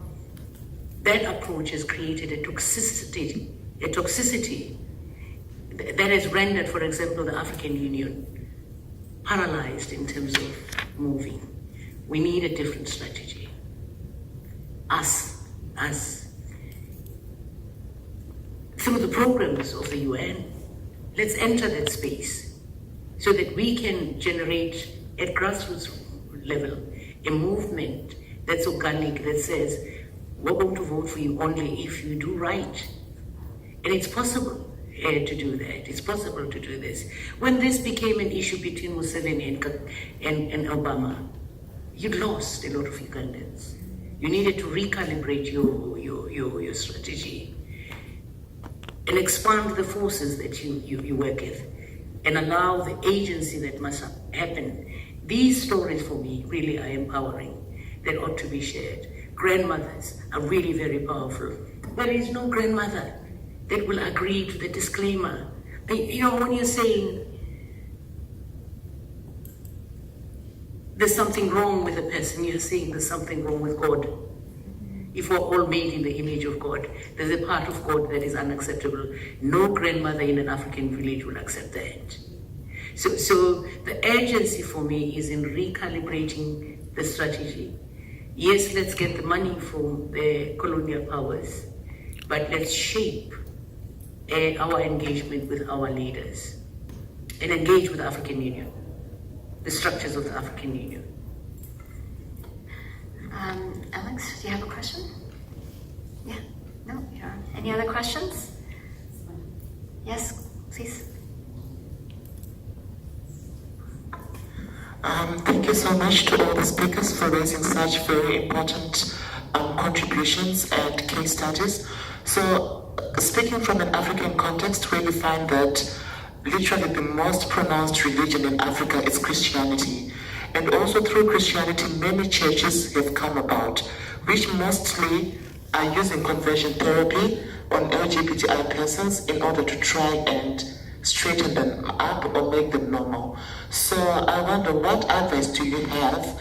that approach has created a toxicity that has rendered, for example, the African Union paralyzed in terms of moving. We need a different strategy. Us. Through the programs of the UN, let's enter that space so that we can generate at grassroots level a movement that's organic, that says, we're going to vote for you only if you do right. And it's possible to do that. It's possible to do this. When this became an issue between Museveni and Obama, you lost a lot of Ugandans. You needed to recalibrate your strategy and expand the forces that you work with and allow the agency that must happen. These stories for me really are empowering, that ought to be shared. Grandmothers are really very powerful. There is no grandmother that will agree to the disclaimer. You know, when you're saying there's something wrong with a person, you're saying there's something wrong with God. If we're all made in the image of God, there's a part of God that is unacceptable. No grandmother in an African village will accept that. So the urgency for me is in recalibrating the strategy. Yes, let's get the money from the colonial powers, but let's shape our engagement with our leaders and engage with the African Union, the structures of the African Union. Alex, do you have a question? Yeah? No? You don't? Any other questions? Yes, please. Thank you so much to all the speakers for raising such very important contributions and case studies. So, speaking from an African context, where you find that literally the most pronounced religion in Africa is Christianity. And also through Christianity, many churches have come about, which mostly are using conversion therapy on LGBTI persons in order to try and straighten them up or make them normal. So I wonder, what advice do you have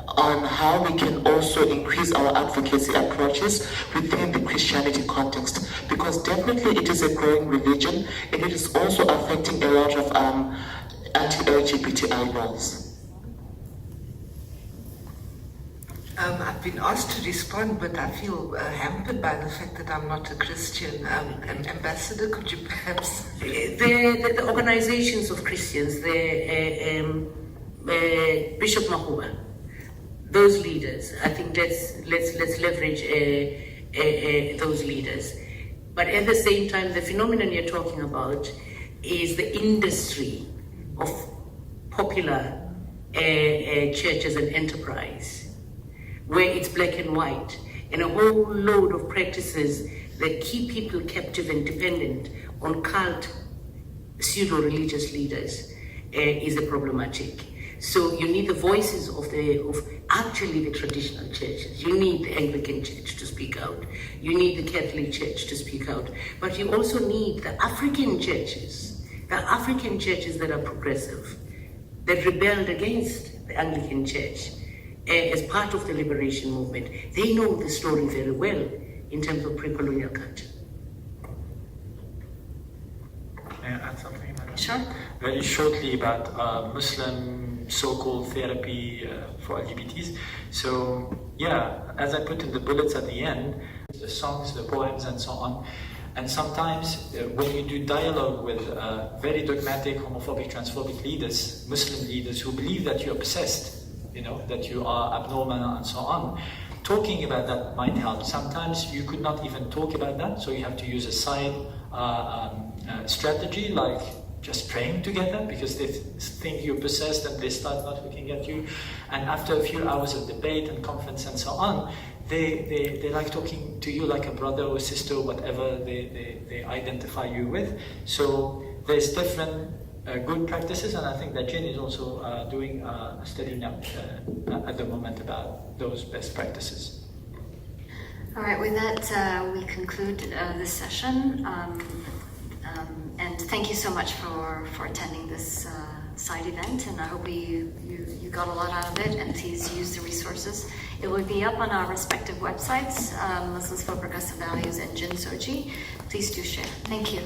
on how we can also increase our advocacy approaches within the Christianity context? Because definitely it is a growing religion, and it is also affecting a lot of anti-LGBTI laws. I've been asked to respond, but I feel hampered by the fact that I'm not a Christian. Ambassador, could you perhaps? The organizations of Christians, Bishop Mahua, those leaders, I think let's leverage those leaders. But at the same time, the phenomenon you're talking about is the industry of popular churches and enterprise, where it's black and white. and a whole load of practices that keep people captive and dependent on cult, pseudo-religious leaders is a problematic. So you need the voices of actually the traditional churches. You need the Anglican Church to speak out. You need the Catholic Church to speak out. But you also need the African churches that are progressive, that rebelled against the Anglican Church as part of the liberation movement. They know the story very well in terms of pre-colonial culture. May I add something, Madam? Sure. Very shortly about Muslim so-called therapy for LGBTs. So yeah, as I put in the bullets at the end, the songs, the poems and so on, and sometimes when you do dialogue with very dogmatic, homophobic, transphobic leaders, Muslim leaders who believe that you're possessed, that you are abnormal and so on, talking about that might help. Sometimes you could not even talk about that, so you have to use a side strategy like just praying together, because they think you're possessed and they start not looking at you. And after a few hours of debate and conference and so on, they like talking to you like a brother or sister, whatever they identify you with. So there's different good practices, and I think that Jen is also doing a study now at the moment about those best practices. All right, with that, we conclude this session. And thank you so much for attending this side event, and I hope you got a lot out of it, and please use the resources. It will be up on our respective websites, Muslims for Progressive Values and Jin Soji. Please do share. Thank you.